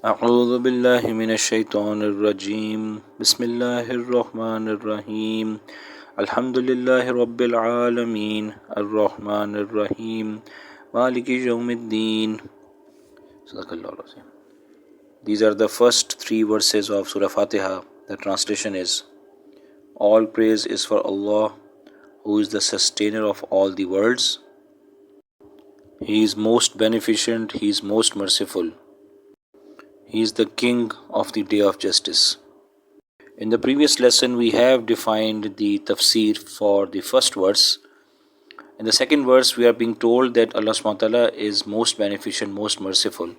أعوذ بالله من الشيطان الرجيم بسم الله الرحمن الرحيم الحمد لله رب العالمين الرحمن الرحيم مالك يوم الدين. صدق الله العظيم. These are the first three verses of Surah Fatiha. The translation is: All praise is for Allah, who is the sustainer of all the worlds. He is most beneficent, He is most merciful. He is the King of the Day of Justice. In the previous lesson, we have defined the tafsir for the first verse. In the second verse, we are being told that Allah SWT is most beneficent, most merciful.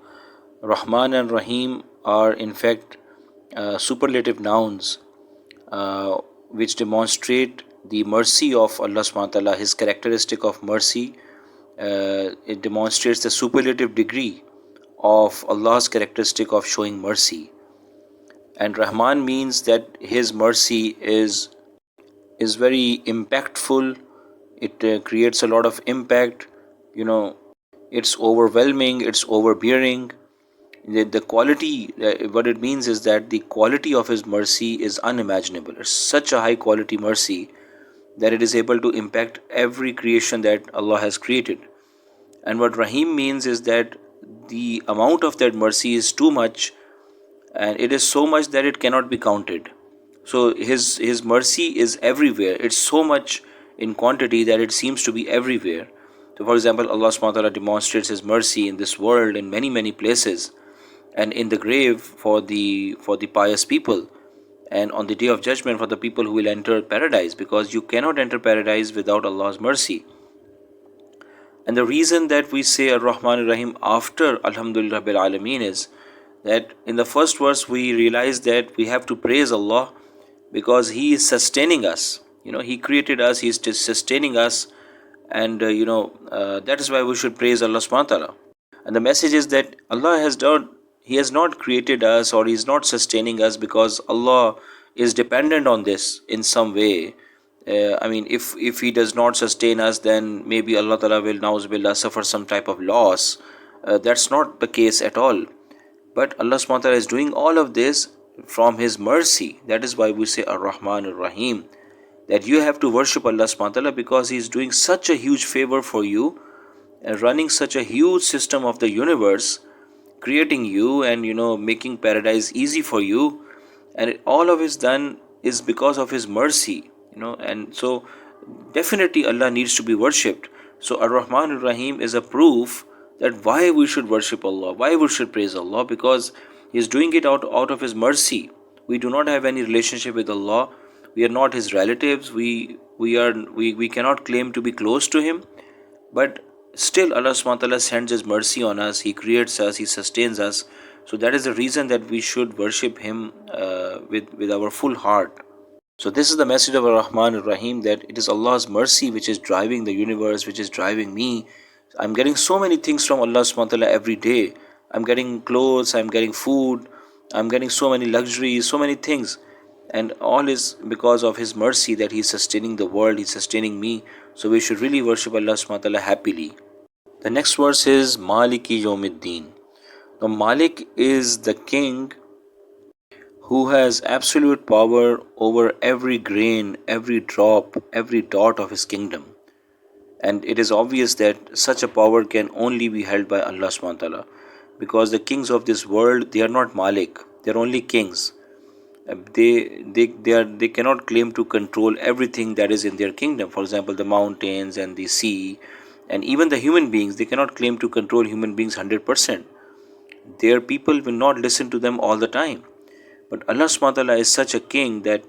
Rahman and Rahim are in fact superlative nouns which demonstrate the mercy of Allah SWT, His characteristic of mercy. It demonstrates the superlative degree of Allah's characteristic of showing mercy. And Rahman means that His mercy is very impactful. It creates a lot of impact. It's overwhelming, it's overbearing. The quality, what it means is that the quality of His mercy is unimaginable. It's such a high quality mercy that it is able to impact every creation that Allah has created. And what Rahim means is that the amount of that mercy is too much, and it is so much that it cannot be counted. So his mercy is everywhere. It's so much in quantity that it seems to be everywhere. So for example, Allah SWT demonstrates His mercy in this world in many places, and in the grave for the pious people, and on the day of judgment for the people who will enter paradise, because you cannot enter paradise without Allah's mercy. And the reason that we say Ar-Rahman Ar-Rahim after Alhamdulillah Rabbil Alameen is that in the first verse we realize that we have to praise Allah because He is sustaining us. He created us, He is sustaining us, and that is why we should praise Allah subhanahu wa ta'ala. And the message is that He has not created us, or He is not sustaining us because Allah is dependent on this in some way. If He does not sustain us, then maybe Allah Ta'ala will na'uzubillah suffer some type of loss. That's not the case at all. But Allah subhanahu wa ta'ala is doing all of this from His mercy. That is why we say Ar-Rahman Ar-Rahim, that you have to worship Allah subhanahu wa ta'ala because He is doing such a huge favor for you, and running such a huge system of the universe, creating you and making paradise easy for you, and all of it done is because of His mercy. And so definitely Allah needs to be worshipped. So Ar-Rahman Ar-Rahim is a proof that why we should worship Allah, why we should praise Allah, because He is doing it out of His mercy. We do not have any relationship with Allah. We are not His relatives. We cannot claim to be close to Him, but still Allah subhanahu wa ta'ala sends His mercy on us. He creates us, He sustains us. So that is the reason that we should worship Him with our full heart. So this is the message of Ar-Rahman Ar-Rahim, that it is Allah's mercy which is driving the universe, which is driving me. I'm getting so many things from Allah subhanahu wa ta'ala every day. I'm getting clothes, I'm getting food, I'm getting so many luxuries, so many things. And all is because of His mercy that He is sustaining the world, He is sustaining me. So we should really worship Allah subhanahu wa ta'ala happily. The next verse is Maliki Yawmiddin. Now Malik is the king who has absolute power over every grain, every drop, every dot of His kingdom. And it is obvious that such a power can only be held by Allah subhanahu wa ta'ala, because the kings of this world, they are not Malik, they are only kings. They cannot claim to control everything that is in their kingdom. For example, the mountains and the sea, and even the human beings, they cannot claim to control human beings 100%. Their people will not listen to them all the time. But Allah subhanahu wa ta'ala is such a king that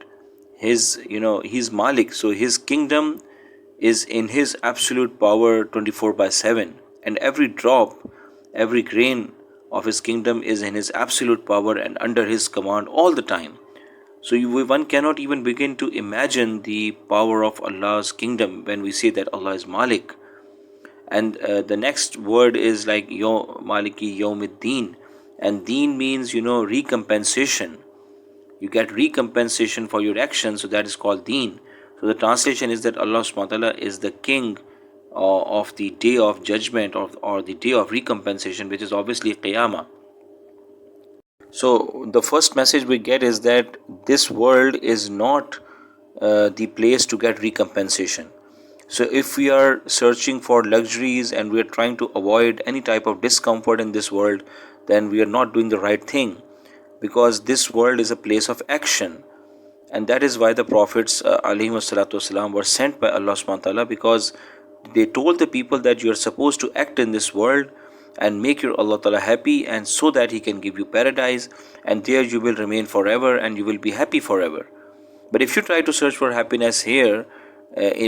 He's Malik, so His kingdom is in His absolute power 24/7, and every drop, every grain of His kingdom is in His absolute power and under His command all the time. So one cannot even begin to imagine the power of Allah's kingdom when we say that Allah is Malik. And the next word is like Maliki Yawmiddin, and Deen means recompensation. You get recompensation for your actions, so that is called Deen. So the translation is that Allah subhanahu wa ta'ala is the king of the day of judgment, or the day of recompensation, which is obviously Qiyamah. So the first message we get is that this world is not the place to get recompensation. So if we are searching for luxuries and we are trying to avoid any type of discomfort in this world, then we are not doing the right thing, because this world is a place of action. And that is why the prophets والسلام, were sent by Allah subhanahu wa ta'ala, because they told the people that you are supposed to act in this world and make your Allah ta'ala happy, and so that He can give you paradise, and there you will remain forever and you will be happy forever. But if you try to search for happiness here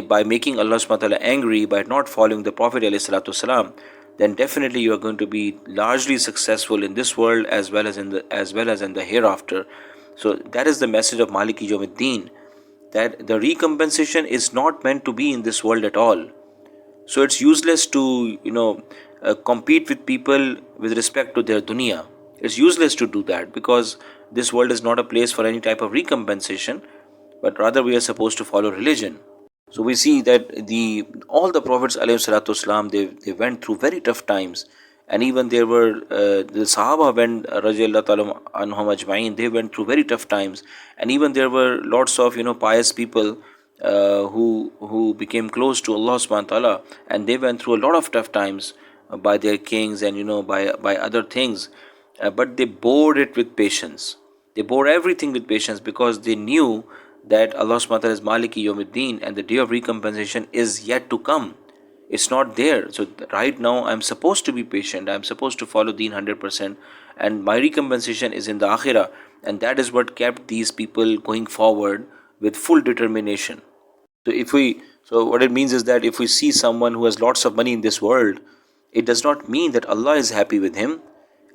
by making Allah subhanahu wa ta'ala angry, by not following the Prophet ﷺ, then definitely you are going to be largely successful in this world as well as in the hereafter. So that is the message of Maliki Yawmiddin, that the recompensation is not meant to be in this world at all. So it's useless to compete with people with respect to their dunya. It's useless to do that, because this world is not a place for any type of recompensation, but rather we are supposed to follow religion. So we see that the all the prophets ﷺ, they went through very tough times, and even there were the Sahaba went radiallahu ta'ala anhum ajma'in, they went through very tough times, and even there were lots of pious people who became close to Allah subhanahu wa ta'ala, and they went through a lot of tough times by their kings and by other things, but they bore it with patience. They bore everything with patience, because they knew that Allah subhanahu wa ta'ala is Maliki Yawmiddin, and the day of recompensation is yet to come. It's not there. So right now I'm supposed to be patient, I'm supposed to follow Deen 100%, and my recompensation is in the Akhirah. And that is what kept these people going forward with full determination. So what it means is that if we see someone who has lots of money in this world, it does not mean that Allah is happy with him.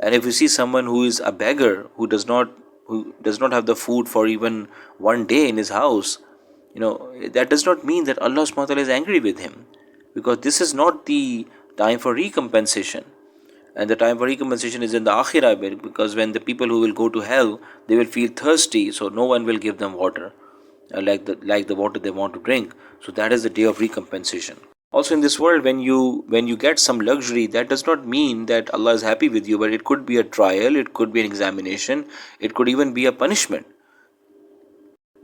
And if we see someone who is a beggar, who does not have the food for even one day in his house, that does not mean that Allah subhanahu wa ta'ala is angry with him, because this is not the time for recompensation. And the time for recompensation is in the Akhirah, because when the people who will go to hell, they will feel thirsty, so no one will give them water, like the water they want to drink. So that is the day of recompensation. Also in this world, when you get some luxury, that does not mean that Allah is happy with you, but it could be a trial, it could be an examination, it could even be a punishment.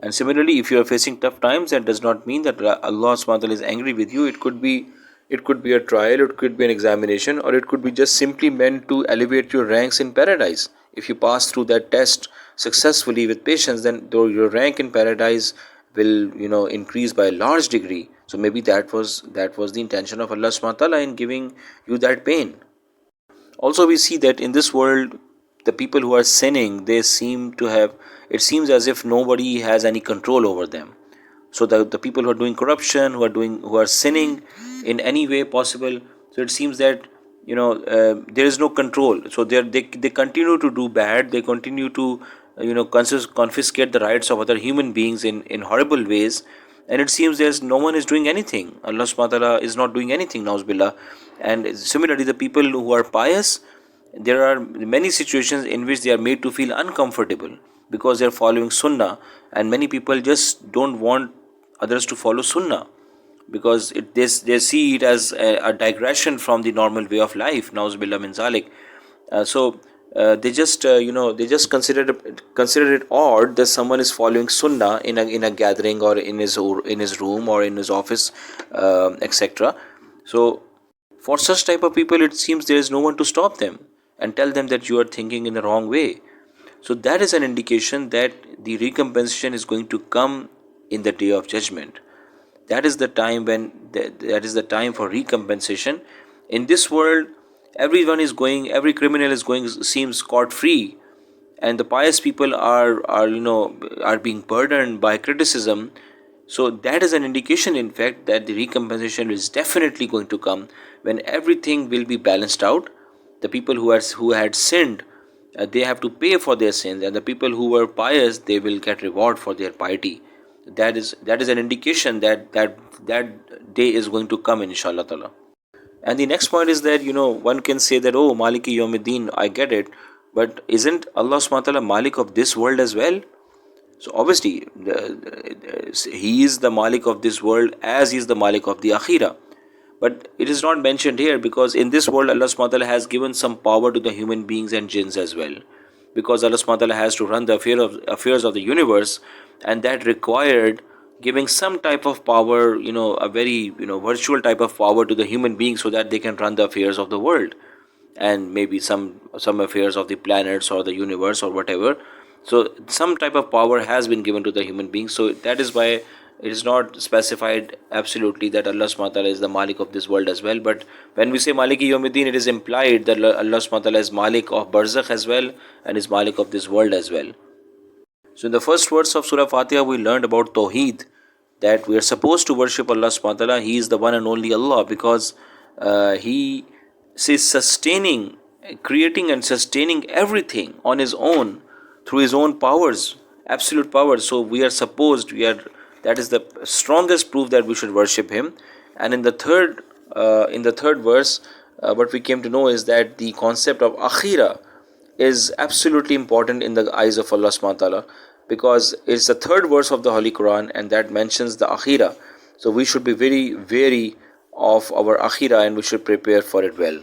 And similarly, if you are facing tough times, that does not mean that Allah subhanahu wa ta'ala is angry with you. It could be a trial, it could be an examination, or it could be just simply meant to elevate your ranks in paradise. If you pass through that test successfully with patience, then though your rank in paradise will increase by a large degree. So maybe that was the intention of Allah subhanahu wa ta'ala in giving you that pain. Also, we see that in this world, the people who are sinning, it seems as if nobody has any control over them. So the people who are doing corruption, who are sinning in any way possible, so it seems that there is no control. So they continue to do bad, they continue to confiscate the rights of other human beings in horrible ways, and it seems there's no one is doing anything. Allah subhanahu wa ta'ala is not doing anything, na'uzubillah. And similarly, the people who are pious, there are many situations in which they are made to feel uncomfortable, because they are following sunnah, and many people just don't want others to follow sunnah, because they see it as a digression from the normal way of life. Na'uzubillah min zalik. They just consider it odd that someone is following sunnah in a gathering, or in his room, or in his office, etc. So for such type of people, it seems there is no one to stop them and tell them that you are thinking in the wrong way. So that is an indication that the recompensation is going to come in the day of judgment. That is the time that is the time for recompensation. In this world, every criminal is going, seems scot free, and the pious people are being burdened by criticism. So that is an indication, in fact, that the recompensation is definitely going to come, when everything will be balanced out. The people who had sinned, they have to pay for their sins, and the people who were pious, they will get reward for their piety. That is an indication that day is going to come, inshallah ta'ala. And the next point is that one can say that, oh, Maliki Yawmiddin, I get it, but isn't Allah subhanahu wa ta'ala Malik of this world as well? So obviously, He is the Malik of this world as He is the Malik of the Akhirah. But it is not mentioned here, because in this world Allah subhanahu wa ta'ala has given some power to the human beings and jinns as well. because Allah subhanahu wa ta'ala has to run the affairs of the universe, and that required giving some type of power, a very virtual type of power to the human beings so that they can run the affairs of the world, and maybe some affairs of the planets or the universe or whatever. So some type of power has been given to the human beings. So that is why it is not specified absolutely that Allah subhanahu wa ta'ala is the Malik of this world as well. But when we say Maliki Yawmiddin, it is implied that Allah subhanahu wa ta'ala is Malik of Barzakh as well, and is Malik of this world as well. So in the first verse of Surah Fatiha, we learned about Tawheed, that we are supposed to worship Allah subhanahu wa ta'ala. He is the one and only Allah, because He is sustaining, creating and sustaining everything on His own, through His own powers, absolute power. So that is the strongest proof that we should worship Him. And in the third verse, what we came to know is that the concept of Akhira is absolutely important in the eyes of Allah subhanahu wa ta'ala, because it's the third verse of the Holy Quran, and that mentions the Akhira. So we should be very wary of our Akhira, and we should prepare for it well.